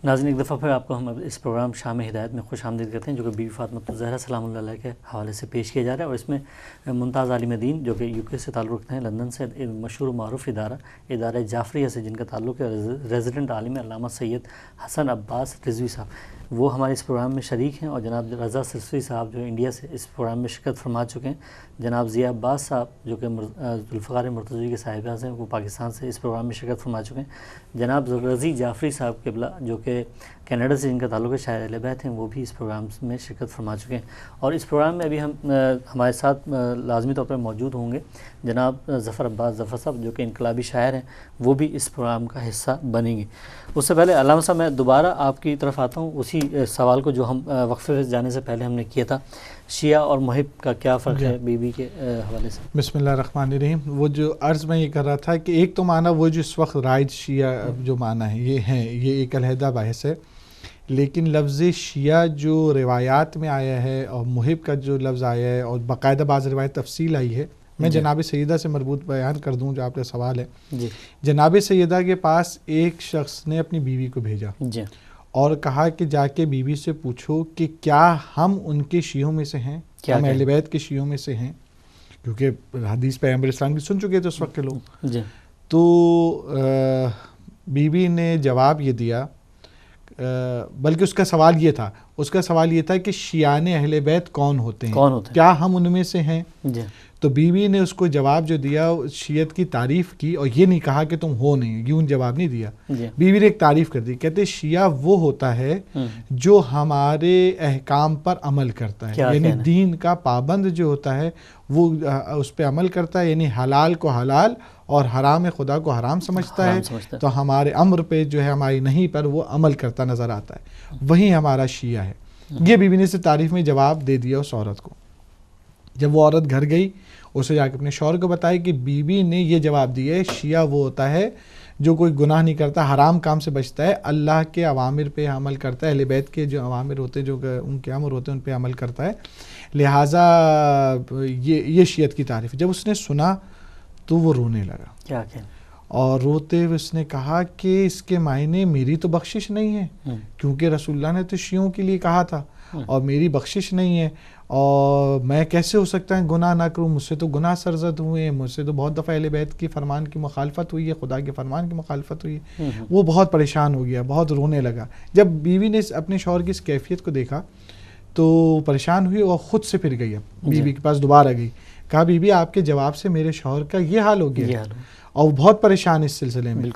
ناظرین، ایک دفعہ پھر آپ کو ہم اس پروگرام شام ہدایت میں خوش آمدید کرتے ہیں، جو کہ بی بی فاطمہ الزہرا سلام اللہ علیہ کے حوالے سے پیش کیا جا رہا ہے، اور اس میں ممتاز عالم دین جو کہ یو کے سے تعلق رکھتے ہیں، لندن سے، مشہور و معروف ادارہ جعفریہ سے جن کا تعلق ہے، ریزیڈنٹ عالم علامہ سید حسن عباس رضوی صاحب، وہ ہمارے اس پروگرام میں شریک ہیں، اور جناب رضا سرسوی صاحب جو انڈیا سے اس پروگرام میں شرکت فرما چکے ہیں، جناب ضیاء عباس صاحب جو کہ ذوالفقار مرتضوی کے صاحب اعزاز ہیں، وہ پاکستان سے اس پروگرام میں شرکت فرما چکے ہیں، جناب رضی جعفری صاحب قبلہ جو کہ کینیڈا سے جن کا تعلق ہے، شاعر اہل بیت ہیں، وہ بھی اس پروگرام میں شرکت فرما چکے ہیں، اور اس پروگرام میں ابھی ہمارے ساتھ لازمی طور پر موجود ہوں گے جناب ظفر عباس ظفر صاحب جو کہ انقلابی شاعر ہیں، وہ بھی اس پروگرام کا حصہ بنیں گے۔ اس سے پہلے علامہ صاحب میں دوبارہ آپ کی طرف آتا ہوں، اسی سوال کو جو ہم وقفے سے جانے سے پہلے ہم نے کیا تھا، شیعہ اور محب کا کیا فرق ہے بی بی کے حوالے سے؟ بسم اللہ الرحمن الرحیم۔ وہ جو عرض میں یہ کر رہا تھا کہ ایک تو معنی وہ جو اس وقت رائج شیعہ جو معنی ہے یہ ہیں، یہ ایک علیحدہ بحث ہے، لیکن لفظ شیعہ جو روایات میں آیا ہے اور محب کا جو لفظ آیا ہے اور باقاعدہ بعض روایت تفصیل آئی ہے، میں جناب سیدہ سے مربوط بیان کر دوں جو آپ کا سوال ہے۔ جناب سیدہ کے پاس ایک شخص نے اپنی بیوی کو بھیجا اور کہا کہ جا کے بیوی سے پوچھو کہ کیا ہم ان کے شیعوں میں سے ہیں، ہم اہل بیت کے شیعوں میں سے ہیں، کیونکہ حدیث پیغمبر اسلام کی سن چکے تھے اس وقت کے لوگ۔ تو بیوی نے جواب یہ دیا، بلکہ اس کا سوال یہ تھا کہ شیعان اہل بیت کون ہوتے ہیں، کیا ہم ان میں سے ہیں؟ تو بیوی نے اس کو جواب جو دیا شیعت کی تعریف کی، اور یہ نہیں کہا کہ تم ہو نہیں، یوں جواب نہیں دیا، بیوی نے ایک تعریف کر دی، کہتے شیعہ وہ ہوتا ہے جو ہمارے احکام پر عمل کرتا ہے، یعنی دین کا پابند جو ہوتا ہے وہ اس پہ عمل کرتا ہے، یعنی حلال کو حلال اور حرام خدا کو حرام سمجھتا ہے، تو ہمارے امر پہ جو ہے ہماری نہیں پر وہ عمل کرتا نظر آتا ہے، وہی ہمارا شیعہ ہے۔ یہ بیوی نے سے تعریف میں جواب دے دیا اس عورت کو۔ جب وہ عورت گھر گئی، اسے جا کے اپنے شوہر کو بتایا کہ بیوی نے یہ جواب دیا ہے، شیعہ وہ ہوتا ہے جو کوئی گناہ نہیں کرتا، حرام کام سے بچتا ہے، اللہ کے اوامر پہ عمل کرتا ہے، اہل بیت کے جو اوامر ہوتے ہیں، جو ان کے امر ہوتے ہیں ان پہ عمل کرتا ہے، لہٰذا یہ شیعت کی تعریف۔ جب اس نے سنا تو وہ رونے لگا، کیا کہنا، اور روتے ہوئے اس نے کہا کہ اس کے معنی میری تو بخشش نہیں ہے، کیونکہ رسول اللہ نے تو شیعوں کے لیے کہا تھا، اور میری بخشش نہیں ہے، اور میں کیسے ہو سکتا ہے گناہ نہ کروں، مجھ سے تو گناہ سرزد ہوئے ہیں، مجھ سے تو بہت دفعہ اہل بیت کی فرمان کی مخالفت ہوئی ہے، خدا کے فرمان کی مخالفت ہوئی ہے۔ وہ بہت پریشان ہو گیا، بہت رونے لگا۔ جب بیوی نے اپنے شوہر کی اس کیفیت کو دیکھا تو پریشان ہوئی اور خود سے پھر گئی، بیوی کے پاس دوبارہ گئی، کہا بیوی آپ کے جواب سے میرے شوہر کا یہ حال ہو گیا، اور وہ بہت پریشان اس سلسلے میں۔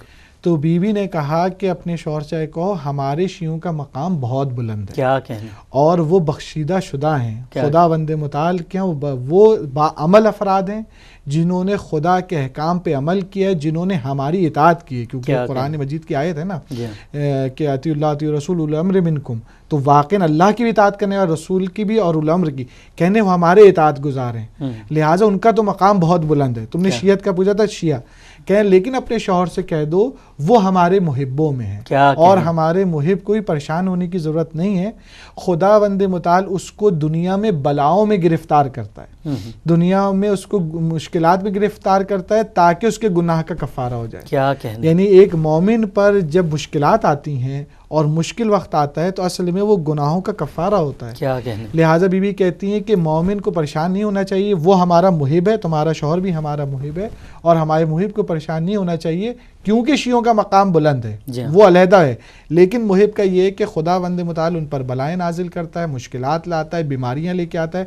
تو بیوی نے کہا کہ اپنے شوہر سے کہو ہمارے شیعوں کا مقام بہت بلند ہے، کیا کہنا، اور وہ بخشیدہ شدہ ہیں، خدا بند متعال کیا، وہ باعمل افراد ہیں جنہوں نے خدا کے احکام پہ عمل کیا ہے، جنہوں نے ہماری اطاعت کی ہے، کیونکہ قرآن مجید کی آیت ہے نا کہ اطیعوا اللہ اطیعوا الرسول اولی الامر منکم، تو واقعاً اللہ کی بھی اطاعت کرنے اور رسول کی بھی اور اولی الامر کی، کہنے وہ ہمارے اطاعت گزار ہیں، لہٰذا ان کا تو مقام بہت بلند ہے۔ تم نے شیعت کا پوچھا تھا، شیعہ کہ لیکن اپنے شوہر سے کہہ دو وہ ہمارے محبوں میں ہیں، اور ہمارے محب کوئی پریشان ہونے کی ضرورت نہیں ہے، خدا بند متعال اس کو دنیا میں بلاؤں میں گرفتار کرتا ہے، دنیا میں اس کو مشکلات میں گرفتار کرتا ہے تاکہ اس کے گناہ کا کفارہ ہو جائے۔ کیا کہنا، یعنی ایک مومن پر جب مشکلات آتی ہیں اور مشکل وقت آتا ہے تو اصل میں وہ گناہوں کا کفارہ ہوتا ہے۔ کیا کہنا، لہٰذا بیوی کہتی ہیں کہ مومن کو پریشان نہیں ہونا چاہیے، وہ ہمارا محب ہے، تمہارا شوہر بھی ہمارا محب ہے، اور ہمارے محب کو پریشان نہیں ہونا چاہیے کیونکہ شیعوں کا مقام بلند ہے، وہ علیحدہ ہے، لیکن محب کا یہ ہے کہ خدا بند متعال ان پر بلائیں نازل کرتا ہے، مشکلات لاتا ہے، بیماریاں لے کے آتا ہے،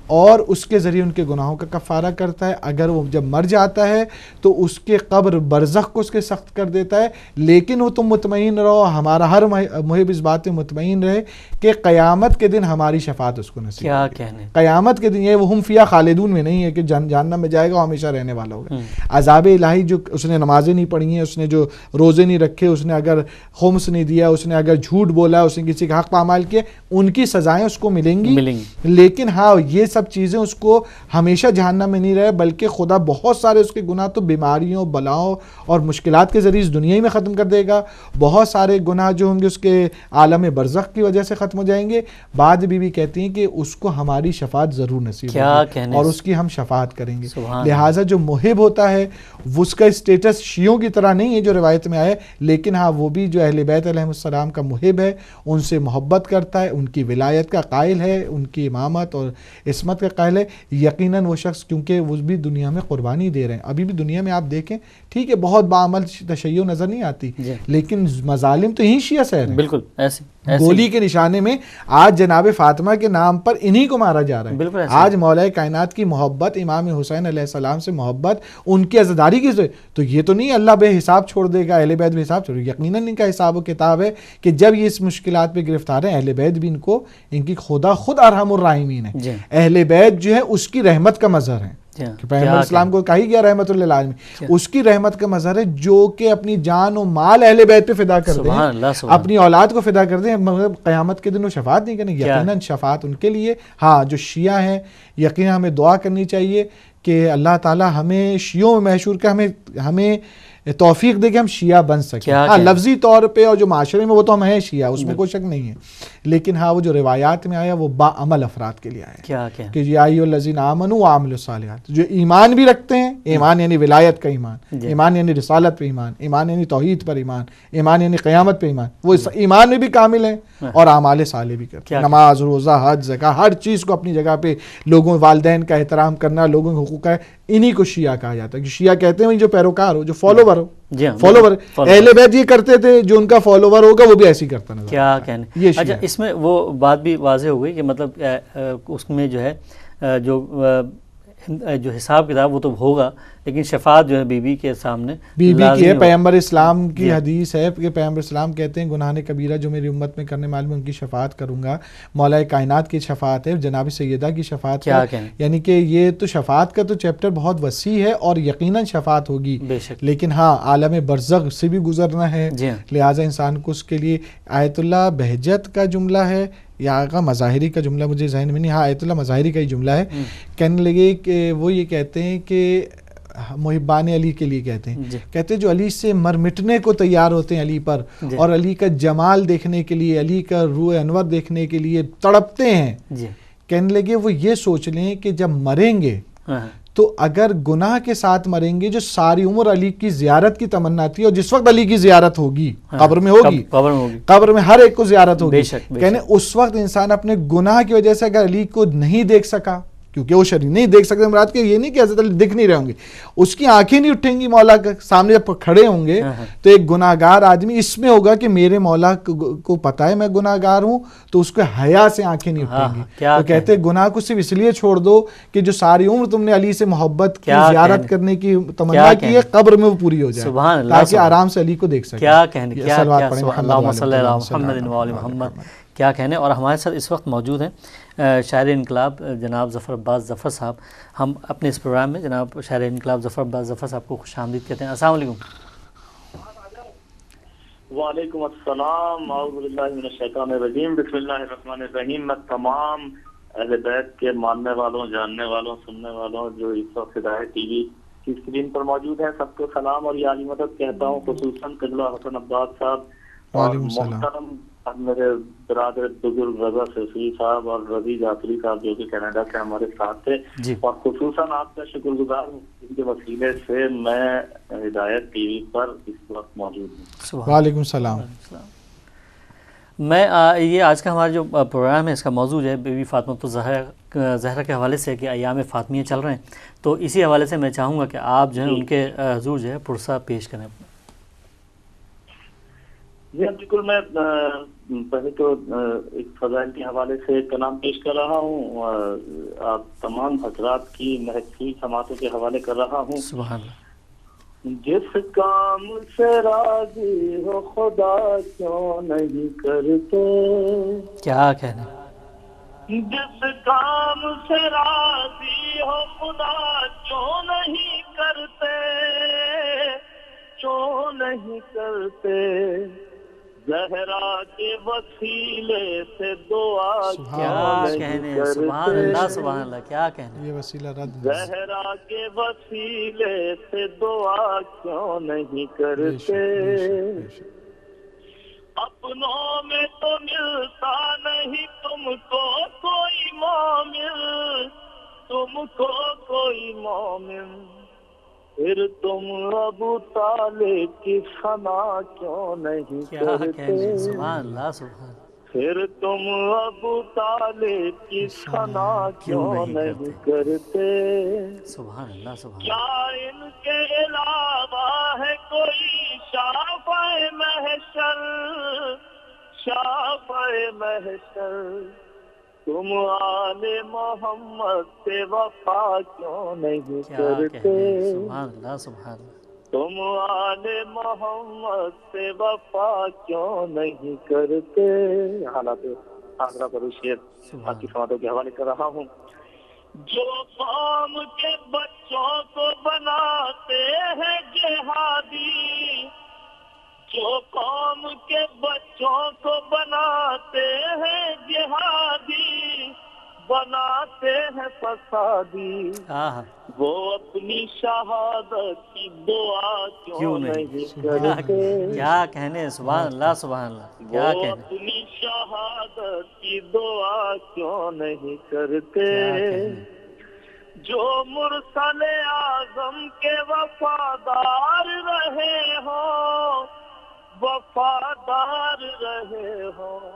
اور اس کے ذریعے ان کے گناہوں کا کفارہ کرتا ہے۔ اگر وہ جب مر جاتا ہے تو اس کے قبر برزخ کو اس کے سخت کر دیتا ہے، لیکن وہ تم مطمئن رہو، ہمارا ہر محب اس بات میں مطمئن رہے کہ قیامت کے دن ہماری شفاعت اس کو نصیب ہوگی۔ کیا کہنے، قیامت کے دن یہ وہ ہم فیہا خالدون میں نہیں ہے کہ جہنم میں جائے گا ہمیشہ رہنے والا ہوگا۔ عذاب الہی جو اس نے نمازیں نہیں پڑھی ہیں، اس نے جو روزے نہیں رکھے، اس نے اگر خمس نہیں دیا، اس نے اگر جھوٹ بولا، اس نے کسی کا حق پامال کیا، ان کی سزائیں اس کو ملیں گی، لیکن ہاں یہ سب چیزیں اس کو ہمیشہ جہنم میں نہیں رہے، بلکہ خدا بہت سارے اس کے گناہ تو بیماریوں، بلاؤں اور مشکلات کے ذریعے اس دنیا ہی میں ختم کر دے گا، بہت سارے گناہ جو ہوں گے اس کے عالم برزخ کی وجہ سے ختم ہو جائیں گے۔ بعد بیوی کہتی ہیں کہ اس کو ہماری شفاعت ضرور نصیب ہوگی اور اس کی ہم شفاعت کریں گے۔ لہٰذا جو محب ہوتا ہے اس کا اسٹیٹس شیعوں کی طرح نہیں ہے جو روایت میں آئے، لیکن ہاں وہ بھی جو اہل بیت علیہ السلام کا محب ہے، ان سے محبت کرتا ہے، ان کی ولایت کا قائل ہے، ان کی امامت اور عصمت کا قائل ہے، یقیناً وہ شخص، کیونکہ وہ بھی دنیا میں قربانی دے رہے ہیں. ابھی بھی دنیا میں آپ دیکھیں ٹھیک ہے بہت بعمل تشیع نظر نہیں آتی، لیکن مظالم تو یہی شیعہ سہ رہے ہیں. بالکل ایسے گولی کے نشانے میں آج جناب فاطمہ کے نام پر انہی کو مارا جا رہا ہے. آج مولا کائنات کی محبت، امام حسین علیہ السلام سے محبت، ان کی عزاداری کی، تو یہ تو نہیں اللہ بے حساب چھوڑ دے گا، اہل بیت بے حساب چھوڑ دے گا. یقیناً ان کا حساب و کتاب ہے کہ جب یہ اس مشکلات پہ گرفتار ہیں، اہل بیت بھی ان کی خدا خود ارحم الراحمین ہے. اہل بیت جو ہے اس کی رحمت کا مظہر ہے، کہ پیغمبر اسلام کو کہا ہی گیا رحمت للعالمین، اس کی رحمت کا مظہر ہے جو کہ اپنی جان و مال اہل بیت پہ فدا کر دیں، اپنی اولاد کو فدا کر دیں، مگر قیامت کے دن وہ شفاعت نہیں کریں. یقیناً شفاعت ان کے لیے. ہاں جو شیعہ ہیں یقیناً ہمیں دعا کرنی چاہیے کہ اللہ تعالی ہمیں شیعوں میں محشور کا ہمیں توفیق دے کہ ہم شیعہ بن سکیں. ہاں لفظی طور پہ اور جو معاشرے میں وہ تو ہم ہیں شیعہ، اس میں کوئی شک نہیں ہے، لیکن ہاں وہ جو روایات میں آیا وہ با عمل افراد کے لیے آیا کہ یا ایھا الذین آمنوا وعملوا الصالحات، جو ایمان بھی رکھتے ہیں، ایمان یعنی ولایت کا ایمان، ایمان یعنی رسالت پہ ایمان، ایمان یعنی توحید پر ایمان، ایمان یعنی قیامت پہ ایمان، وہ ایمان میں بھی کامل ہیں اور اعمال صالح بھی کرتے ہیں. نماز، روزہ، حج، زکوٰۃ، ہر چیز کو اپنی جگہ پہ، لوگوں والدین کا احترام کرنا، لوگوں کے حقوق کا، انہی کو شیعہ کہا جاتا ہے. کہ شیعہ کہتے ہیں جو پیروکار ہو، جو فالوور ہو. فالوور اہل بیت یہ کرتے تھے، جو ان کا فالوور ہوگا وہ بھی ایسی کرتا نظر. کیا کہنے. اچھا اس میں وہ بات بھی واضح ہو گئی کہ مطلب اس میں جو ہے جو حساب کتاب وہ تو ہوگا، لیکن شفاعت جو ہے بی بی کے سامنے بی بی کی ہے. پیغمبر اسلام کی حدیث ہے کہ پیغمبر اسلام کہتے ہیں گناہ کبیرہ جو میری امت میں کرنے والے میں ان کی شفاعت کروں گا. مولا کائنات کی شفاعت ہے، جناب سیدہ کی شفاعت ہے، یعنی کہ یہ تو شفاعت کا تو چیپٹر بہت وسیع ہے اور یقیناً شفاعت ہوگی، لیکن ہاں عالم برزخ سے بھی گزرنا ہے، لہٰذا انسان کو اس کے لیے آیت اللہ بہجت کا جملہ ہے یا آقا مظاہری کا جملہ مجھے ذہن میں نہیں، ہاں آیت اللہ مظاہری کا ہی جملہ ہے. کہنے لگے کہ وہ یہ کہتے ہیں کہ محبان علی کے لیے کہتے ہیں، کہتے ہیں جو علی سے مر مٹنے کو تیار ہوتے ہیں علی پر، اور علی کا جمال دیکھنے کے لیے، علی کا روح انور دیکھنے کے لیے تڑپتے ہیں. کہنے لگے وہ یہ سوچ لیں کہ جب مریں گے تو اگر گناہ کے ساتھ مریں گے، جو ساری عمر علی کی زیارت کی تمنا تھی، اور جس وقت علی کی زیارت ہوگی قبر میں ہوگی، قبر میں ہر ایک کو زیارت ہوگی، کہنے اس وقت انسان اپنے گناہ کی وجہ سے اگر علی کو نہیں دیکھ سکا، کیونکہ وہ شریف نہیں دیکھ سکتے، مراد کہ یہ نہیں کہ حضرت علی دکھ نہیں رہے ہوں گے، اس کی آنکھیں نہیں اٹھیں گی مولا کے سامنے جب کھڑے ہوں گے، تو ایک گناہ گار آدمی اس میں ہوگا کہ میرے مولا کو پتہ ہے میں گناہ گار ہوں، تو اس کو حیا سے آنکھیں نہیں اٹھیں گی. تو کہتے ہیں گناہ کو صرف اس لیے چھوڑ دو کہ جو ساری عمر تم نے علی سے محبت کی، زیارت کرنے کی تمنا کی ہے، قبر میں وہ پوری ہو جائے تاکہ آرام سے علی کو دیکھ سکے. کیا کہنے، اللہم صلی علی محمد و آل محمد. کیا کہنے. اور ہمارے ساتھ اس وقت موجود ہیں شاعر انقلاب جناب ظفر عباس ظفر صاحب. ہم اپنے اس پروگرام میں جناب شاعر انقلاب ظفر عباس ظفر صاحب کو خوش آمدید کہتے ہیں. السلام علیکم. وعلیکم السلام. اعوذ باللہ من الشیطان الرجیم. بسم اللہ الرحمن الرحیم. میں تمام اہل بیت کے ماننے والوں، جاننے والوں، سننے والوں جو اس وقت ہدایت ٹی وی کی اسکرین پر موجود ہیں سب کو سلام اور عالی مدد کہتا ہوں، خصوصاً قبلہ حسن عباس صاحب اور محترم میرے برادر بزرگ رضا سیفی صاحب اور رضی جعفری صاحب جو کہ کینیڈا سے ہمارے ساتھ تھے، اور خصوصاً آپ کا شکر گزار ہوں جن کے وسیلے سے میں ہدایت ٹی وی پر اس وقت موجود ہوں. وعلیکم السلام. میں یہ آج کا ہمارا جو پروگرام ہے اس کا موضوع ہے بی بی فاطمہ زہرا کے حوالے سے کہ ایام فاطمیہ چل رہے ہیں، تو اسی حوالے سے میں چاہوں گا کہ آپ جو ہیں ان کے حضور جو ہے پرسہ پیش کریں. جی بالکل. میں پہلے تو ایک فضائل کے حوالے سے کلام پیش کر رہا ہوں، آپ تمام حضرات کی محفوظ سماعتوں کے حوالے کر رہا ہوں. سبحان اللہ. جس کام سے راضی ہو خدا کیوں نہیں کرتے، کیا کہنا. جس کام سے راضی ہو خدا کیوں نہیں کرتے، کیوں نہیں کرتے، زہرا کے وسیلے سے دعا کیا کہنے. سبحان اللہ سبحان اللہ. کیا کہنے. یہ وسیلہ رد. زہرا کے وسیلے سے دعا کیوں نہیں کرتے، اپنوں میں تو ملتا نہیں تم کو کوئی مومن، تم کو کوئی مومن، پھر تم ابو طالب کی ثنا کیوں نہیں کرتے؟ سبحان اللہ سبحان اللہ. پھر تم ابو طالب کی ثنا کیوں نہیں کرتے؟ سبحان اللہ سبحان اللہ. کیا ان کے علاوہ ہے کوئی شافع محشر، شافع محشر؟ تم آل محمد سے وفا کیوں نہیں کرتے؟ سبحان اللہ سبحان اللہ. تم آل محمد سے وفا کیوں نہیں کرتے؟ حالات آگرہ پر شعر آپ کی سماعتوں کے حوالے کر رہا ہوں. جو قوم کے بچوں کو بناتے ہیں جہادی، جو قوم کے بچوں کو بناتے ہیں جہادی، بناتے ہیں فسادی، وہ اپنی شہادت کی دعا کیوں نہیں کرتے؟ کیا کہنے، سبحان اللہ سبحان اللہ. کیا وہ اپنی شہادت کی دعا کیوں نہیں کرتے؟ جو مرسل اعظم کے وفادار رہے ہوں، وفادار رہے ہوں،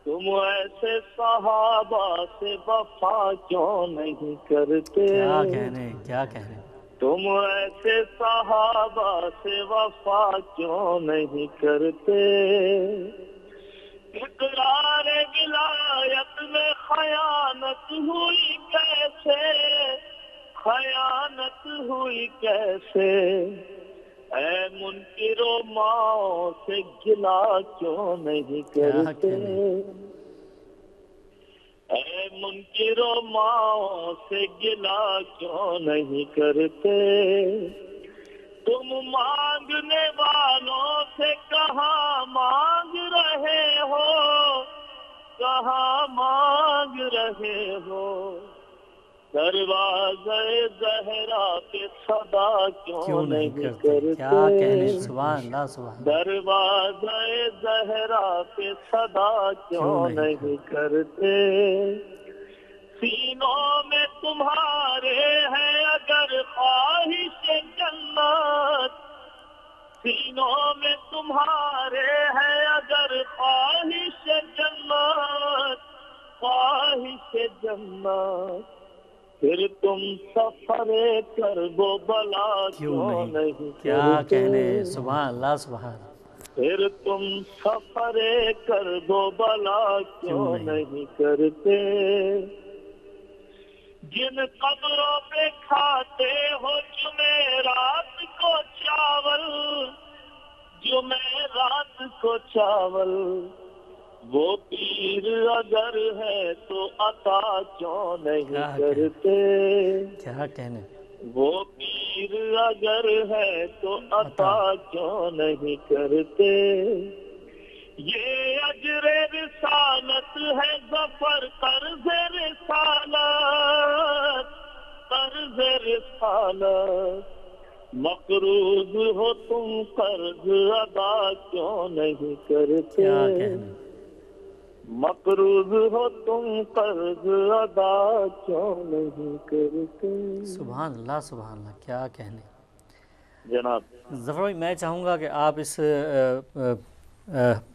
تم ایسے صحابہ سے وفا کیوں نہیں کرتے؟ کیا کہنے، کیا کہنے. تم ایسے صحابہ سے وفا کیوں نہیں کرتے؟ اقرار ولایت میں خیانت ہوئی کیسے، خیانت ہوئی کیسے؟ اے منکر و ماؤں سے گلا کیوں نہیں کرتے؟ اے منکر و ماؤں سے گلا کیوں نہیں کرتے؟ تم مانگنے والوں سے کہاں مانگ رہے ہو، کہاں مانگ رہے ہو؟ دروازے زہرا پہ صدا کیوں نہیں کرتے؟ کیا کہنے، سبحان اللہ سبحان. دروازے زہرا پہ صدا کیوں نہیں کرتے؟ سینوں میں تمہارے ہے اگر خواہش جنت، سینوں میں تمہارے ہے اگر خواہش جنت، خواہش جنت، پھر تم سفر کرب و بلا کیوں نہیں کرتے؟ کیا کہنے، سبحان اللہ سبحان. پھر تم سفر کرب و بلا کیوں نہیں کرتے؟ جن قبروں پہ کھاتے ہو جمعرات کو چاول، جمعرات کو چاول، وہ پیر اگر ہے تو عطا کیوں نہیں کرتے؟ کیا کہنے، وہ پیر اگر ہے تو عطا کیوں نہیں کرتے؟ یہ اجر رسالت ہے ظفر قرض رسالت، قرض رسالت، مقروض ہو تم قرض ادا کیوں نہیں کرتے؟ مقروض ہو تم قرض ادا کیوں نہیں کرتے؟ سبحان اللہ سبحان اللہ. کیا کہنے جناب. ظفر بھائی، میں چاہوں گا کہ آپ اس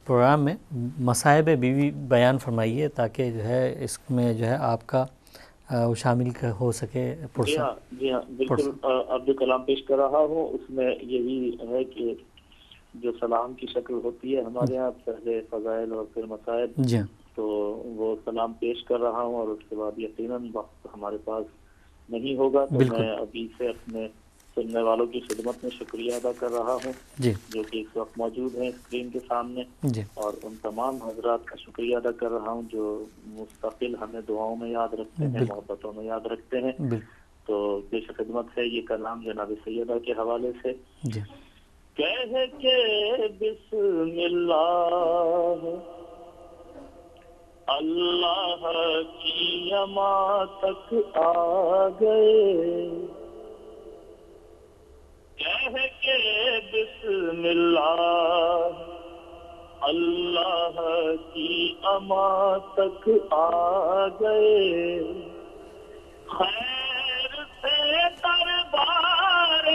پروگرام میں مصائب بیوی بیان فرمائیے تاکہ جو ہے اس میں جو ہے آپ کا وہ شامل ہو سکے. جی ہاں بالکل. عبد الکلام پیش کر رہا ہوں. اس میں یہی ہے کہ جو سلام کی شکل ہوتی ہے ہمارے یہاں، پہلے فضائل اور پھر مصائب، تو وہ سلام پیش کر رہا ہوں اور اس کے بعد یقیناً وقت ہمارے پاس نہیں ہوگا، تو میں ابھی سے اپنے سننے والوں کی خدمت میں شکریہ ادا کر رہا ہوں جو کہ اس وقت موجود ہیں اسکرین کے سامنے، اور ان تمام حضرات کا شکریہ ادا کر رہا ہوں جو مستقل ہمیں دعاؤں میں یاد رکھتے ہیں، محبتوں میں یاد رکھتے ہیں. تو پیش خدمت ہے یہ کلام جناب سیدہ کے حوالے سے. کہہ کے بسم اللہ اللہ کی اما تک آ گئے، کہہ کے بسم اللہ اللہ کی اما تک آ گئے، خیر سے دربار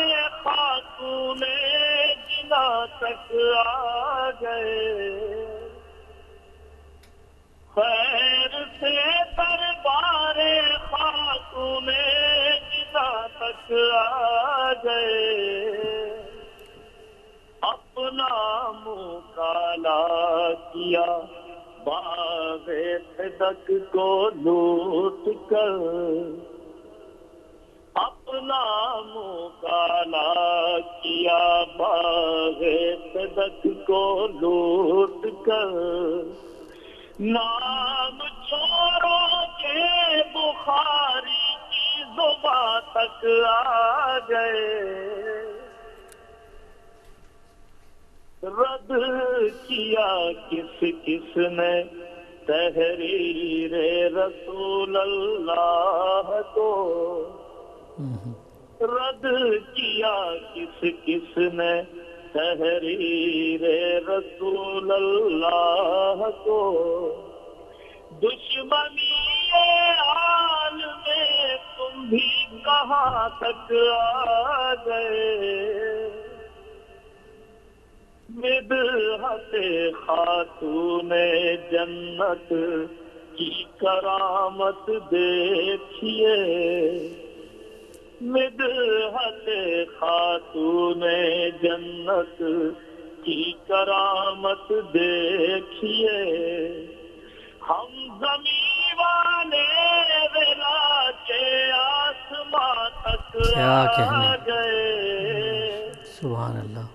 جدا تک آ گئے، خیر سے دربار خاتون جدا تک آ گئے، اپنا منہ کالا کیا باغ صدق کو لوٹ کر، اپنا منہ کالا کیا باغ صدق کو لوٹ کر، نام چوروں کے بخاری کی زبان تک آ گئے، رد کیا کس کس نے تحریر رسول اللہ کو، رد کیا کس کس نے تحریر رسول اللہ کو، دشمنی حال میں تم بھی کہاں تک آ گئے، مدحت خاتون جنت کی کرامت دیکھیے، مدحت خاتون جنت کی کرامت دیکھیے، ہم زمین والے ولا کے آسمان تک آ گئے، سبحان اللہ،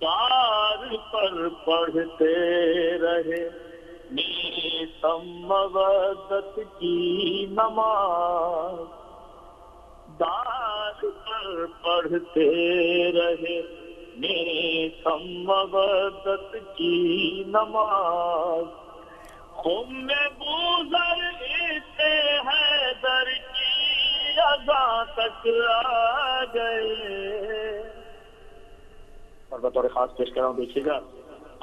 دار پر پڑھتے رہے نیتم مودت کی نماز، دار پر پڑھتے رہے نیتم مودت کی نماز، خم بوزر سے حیدر کی اذان تک آ گئے، اور بطور خاص پیش کر رہا ہوں، دیکھیے گا،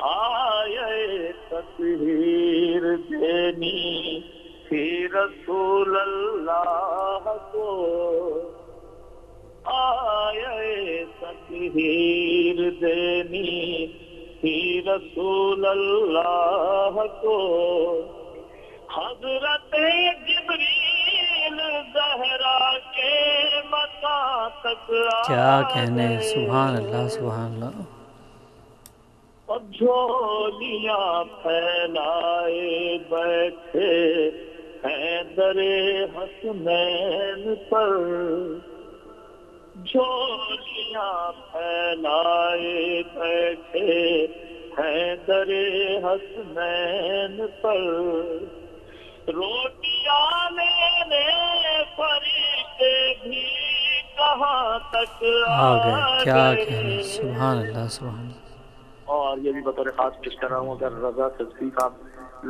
آئے تطہیر دینی فی رسول اللہ کو، آئے تطہیر دینی فی رسول اللہ کو، حضرت جبریل زہرا کے مقام تک کیا کہنے، سبحان اللہ سبحان اللہ، اور جھولیاں پھیلائے بیٹھے حیدر حسنین پر، جھولیاں پھیلائے بیٹھے حیدر حسنین پر، روٹیاں لینے فرشتے بھی کہاں تک آ گئے، کیا کہنے، سبحان اللہ سبحان اللہ، اور یہ بھی بطور خاص پیش کر رہا ہوں، اگر رضا صدقی صاحب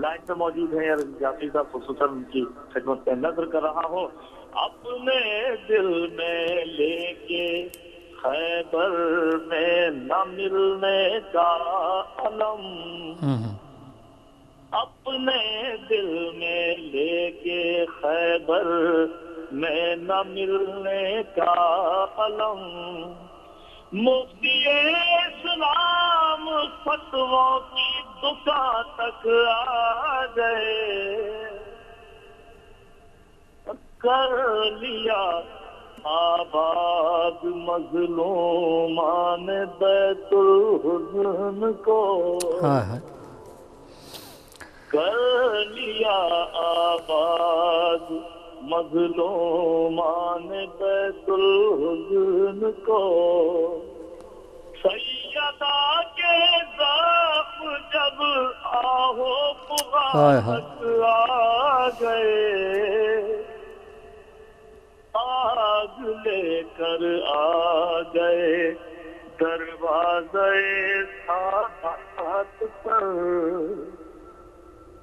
لائن پہ موجود ہیں یا جعفری صاحب خصوصاً ان کی خدمت پہ نظر کر رہا ہو، اپنے دل میں لے کے خیبر میں نہ ملنے کا علم، اپنے دل میں لے کے خیبر میں نہ ملنے کا علم، مفتی اسلام فتووں کی دکان تک آ گئے، کر لیا آباد مظلومان بیت الحزن کو، کر لیا آباد مظلومان بیت الحزن کو، سیدہ کے زخم جب آہو پغاک آ گئے، آگ لے کر آ گئے دروازے سادات پر،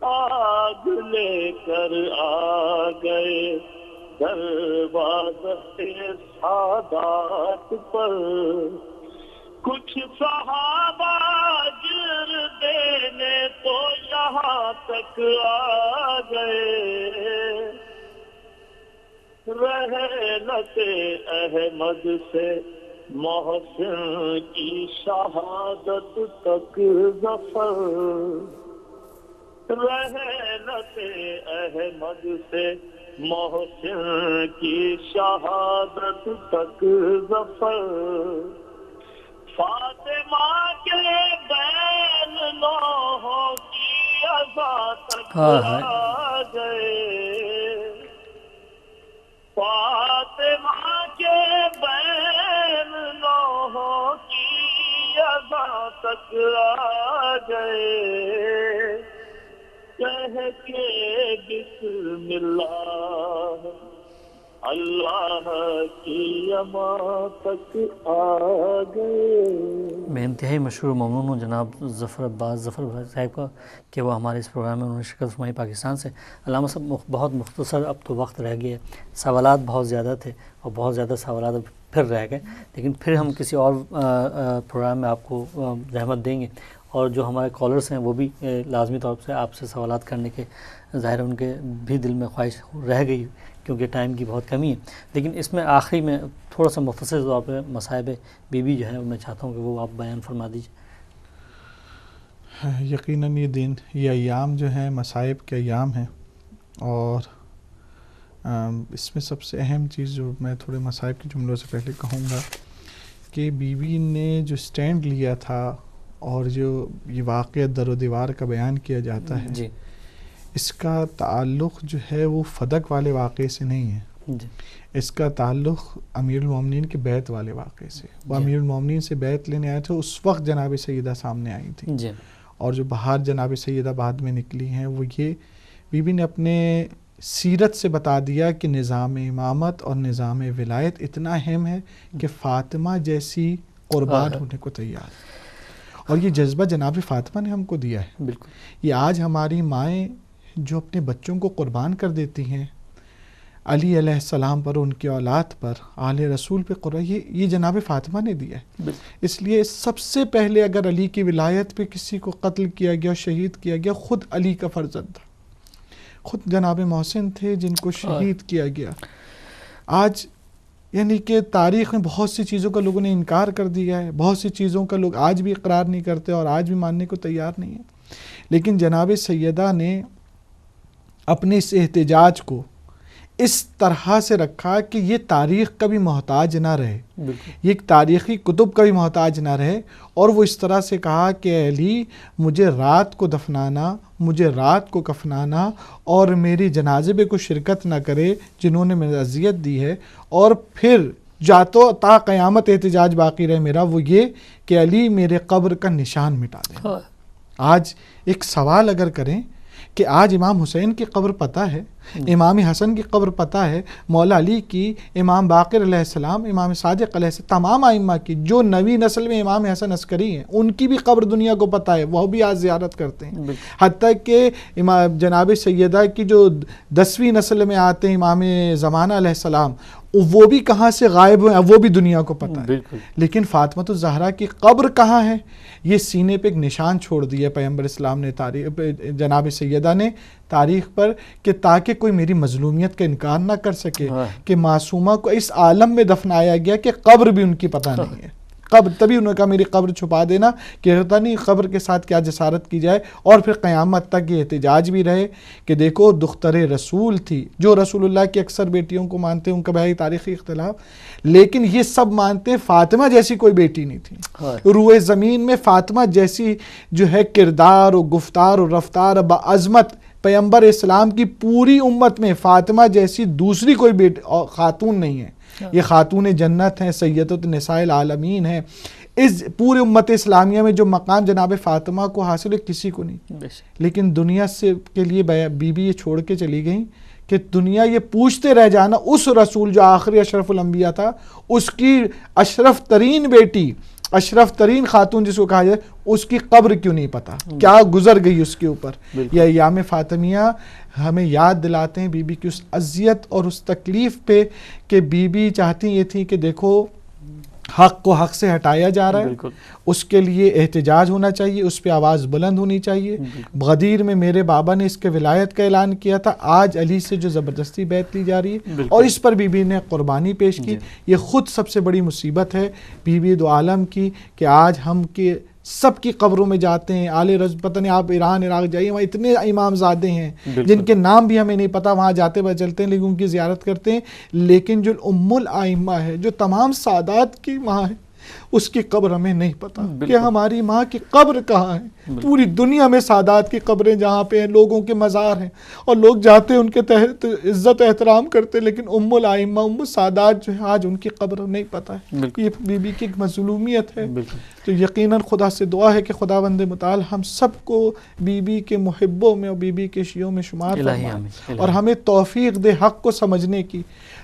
آگ لے کر آ گئے دروازے سادات پر، کچھ صحابہ جر دینے تو یہاں تک آ گئے، رحلت احمد سے محسن کی شہادت تک ظفر، رحلت احمد سے محسن کی شہادت تک ظفر، فاطمہ کے بین لوحوں کی عزا تک آ گئے، فاطمہ کے بین لوحوں کی عزا تک آ گئے، کہہ کے بسم اللہ اللہ کی اما تک آ گئے۔ میں انتہائی مشہور ممنون ہوں جناب ظفر عباس ظفر صاحب کا کہ وہ ہمارے اس پروگرام میں انہوں نے شرکت فرمائی پاکستان سے۔ علامہ صاحب بہت مختصر اب تو وقت رہ گیا، سوالات بہت زیادہ تھے اور بہت زیادہ سوالات اب پھر رہ گئے، لیکن پھر ہم کسی اور پروگرام میں آپ کو زحمت دیں گے، اور جو ہمارے کالرز ہیں وہ بھی لازمی طور سے آپ سے سوالات کرنے کے ظاہر ان کے بھی دل میں خواہش رہ گئی کیونکہ ٹائم کی بہت کمی ہے، لیکن اس میں آخری میں تھوڑا سا مختصر طور پہ مصائب بی بی جو ہے میں چاہتا ہوں کہ وہ آپ بیان فرما دیجیے۔ یقیناً یہ دن، یہ ایام جو ہیں مصائب کے ایام ہیں، اور اس میں سب سے اہم چیز جو میں تھوڑے مصائب کے جملوں سے پہلے کہوں گا کہ بی بی نے جو سٹینڈ لیا تھا اور جو یہ واقعہ در و دیوار کا بیان کیا جاتا ہے جی، اس کا تعلق جو ہے وہ فدق والے واقعے سے نہیں ہے جی، اس کا تعلق امیر المومنین کے بیعت والے واقعے سے۔ وہ امیر المومنین سے بیعت لینے آئے تھے، اس وقت جناب سیدہ سامنے آئی تھی، جی، اور جو باہر جناب سیدہ بعد میں نکلی ہیں وہ یہ بی بی نے اپنے سیرت سے بتا دیا کہ نظام امامت اور نظام ولایت اتنا اہم ہے کہ فاطمہ جیسی قربان ہونے کو تیار ہے، اور یہ جذبہ جناب فاطمہ نے ہم کو دیا ہے۔ بالکل، یہ آج ہماری مائیں جو اپنے بچوں کو قربان کر دیتی ہیں علی علیہ السلام پر، ان کی اولاد پر، آل رسول پہ قربان، یہ جناب فاطمہ نے دیا ہے۔ اس لیے سب سے پہلے اگر علی کی ولایت پہ کسی کو قتل کیا گیا، شہید کیا گیا، خود علی کا فرزند تھا، خود جناب محسن تھے جن کو شہید کیا گیا۔ آج یعنی کہ تاریخ میں بہت سی چیزوں کا لوگوں نے انکار کر دیا ہے، بہت سی چیزوں کا لوگ آج بھی اقرار نہیں کرتے اور آج بھی ماننے کو تیار نہیں ہیں، لیکن جناب سیدہ نے اپنے اس احتجاج کو اس طرح سے رکھا کہ یہ تاریخ کا بھی محتاج نہ رہے، یہ ایک تاریخی کتب کا بھی محتاج نہ رہے، اور وہ اس طرح سے کہا کہ اے علی مجھے رات کو دفنانا، مجھے رات کو کفنانا، اور میری جنازے پہ کوئی شرکت نہ کرے جنہوں نے مجھے اذیت دی ہے، اور پھر جاتو تا قیامت احتجاج باقی رہے میرا، وہ یہ کہ علی میرے قبر کا نشان مٹا دیں۔ آج ایک سوال اگر کریں کہ آج امام حسین کی قبر پتہ ہے، امام حسن کی قبر پتہ ہے، مولا علی کی، امام باقر علیہ السلام، امام صادق علیہ السلام، تمام ائمہ کی، جو نویں نسل میں امام حسن عسکری ہیں ان کی بھی قبر دنیا کو پتہ ہے، وہ بھی آج زیارت کرتے ہیں، حتیٰ کہ جناب سیدہ کی جو 10ویں نسل میں آتے ہیں امام زمانہ علیہ السلام، وہ بھی کہاں سے غائب ہوئے وہ بھی دنیا کو پتہ ہے، لیکن فاطمہ الزہرا کی قبر کہاں ہے؟ یہ سینے پہ ایک نشان چھوڑ دیا پیغمبر اسلام نے، جناب سیدہ نے تاریخ پر، کہ تاکہ کوئی میری مظلومیت کا انکار نہ کر سکے کہ معصومہ کو اس عالم میں دفنایا گیا کہ قبر بھی ان کی پتہ نہیں ہے، قبر، تبھی انہوں نے کہا میری قبر چھپا دینا کہ پتہ نہیں قبر کے ساتھ کیا جسارت کی جائے، اور پھر قیامت تک یہ احتجاج بھی رہے کہ دیکھو دختر رسول تھی، جو رسول اللہ کی اکثر بیٹیوں کو مانتے ہیں، ان کا بھائی تاریخی اختلاف، لیکن یہ سب مانتے ہیں فاطمہ جیسی کوئی بیٹی نہیں تھی، روئے زمین میں فاطمہ جیسی جو ہے کردار و گفتار و رفتار بعظمت پیغمبر اسلام کی پوری امت میں فاطمہ جیسی دوسری کوئی خاتون نہیں ہے، یہ خاتون جنت ہیں، سیدۃ النساء العالمین ہیں، اس پورے امت اسلامیہ میں جو مقام جناب فاطمہ کو حاصل ہے کسی کو نہیں، لیکن دنیا سے کے لیے بی بی یہ چھوڑ کے چلی گئیں کہ دنیا یہ پوچھتے رہ جانا اس رسول جو آخری اشرف الانبیاء تھا، اس کی اشرف ترین بیٹی، اشرف ترین خاتون جس کو کہا جائے، اس کی قبر کیوں نہیں پتا، کیا گزر گئی اس کے اوپر۔ یہ ایام فاطمیہ ہمیں یاد دلاتے ہیں بی بی کی اس اذیت اور اس تکلیف پہ کہ بی بی چاہتی یہ تھی کہ دیکھو حق کو حق سے ہٹایا جا رہا ہے، اس کے لیے احتجاج ہونا چاہیے، اس پہ آواز بلند ہونی چاہیے۔ غدیر میں میرے بابا نے اس کے ولایت کا اعلان کیا تھا، آج علی سے جو زبردستی بیعت لی جا رہی ہے اور اس پر بی بی نے قربانی پیش کی، یہ خود سب سے بڑی مصیبت ہے بی بی دو عالم کی، کہ آج ہم کے سب کی قبروں میں جاتے ہیں، آل رض، پتہ نہیں آپ ایران عراق جائیے، وہاں اتنے امام زادے ہیں جن کے نام بھی ہمیں نہیں پتہ، وہاں جاتے ہوئے چلتے ہیں لیکن ان کی زیارت کرتے ہیں، لیکن جو ام الائمہ ہے، جو تمام سادات کی ماں ہے، اس کی قبر ہمیں نہیں پتہ کہ ہماری ماں کی قبر کہاں ہے۔ پوری دنیا میں سادات کی قبریں جہاں پہ ہیں، لوگوں کے مزار ہیں اور لوگ جاتے ہیں ان کے تحت عزت و احترام کرتے، لیکن ام الائمہ، ام سادات جو ہے آج ان کی قبر نہیں پتہ ہے۔ یہ بی بی کی ایک مظلومیت ہے۔ تو یقیناً خدا سے دعا ہے کہ خداوند متعال ہم سب کو بی بی کے محبوں میں اور بی بی کے شیعوں میں شمار فرمائے اور ہمیں توفیق دے حق کو سمجھنے کی۔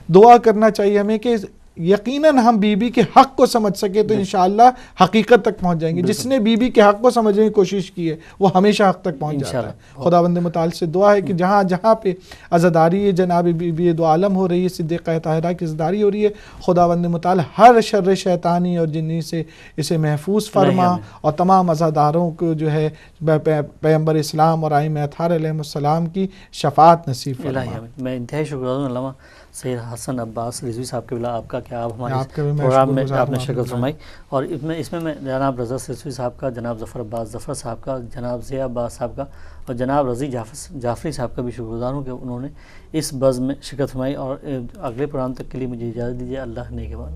دعا کرنا چاہیے ہمیں کہ یقیناً ہم بی بی کے حق کو سمجھ سکے تو انشاءاللہ حقیقت تک پہنچ جائیں گے۔ جس نے بی بی کے حق کو سمجھنے کی کوشش کی ہے وہ ہمیشہ حق تک پہنچ جاتا ہے۔ خداوند متعال سے دعا ہے کہ جہاں جہاں پہ عزاداری جناب بی بی دو عالم ہو رہی ہے، صدیقہ طاہرہ کی عزاداری ہو رہی ہے، خداوند متعال ہر شر شیطانی اور جنی سے اسے محفوظ فرما اور تمام عزاداروں کو جو ہے پیغمبر اسلام اور ائمہ اطہار علیہ السلام کی شفاعت نصیب فرما۔ میں انتہائی شکریہ علامہ سید حسن عباس رضوی صاحب کے بلا آپ کا کہ آپ ہمارے پروگرام میں آپ نے شرکت فرمائی، اور اس میں جناب رضا رضوی صاحب کا، جناب ظفر عباس ظفر صاحب کا، جناب ضیاء عباس صاحب کا اور جناب رضی جعفری صاحب کا بھی شکر گزار ہوں کہ انہوں نے اس بزم میں شرکت فرمائی، اور اگلے پروگرام تک کے لیے مجھے اجازت دیجیے۔ اللہ نے کے بعد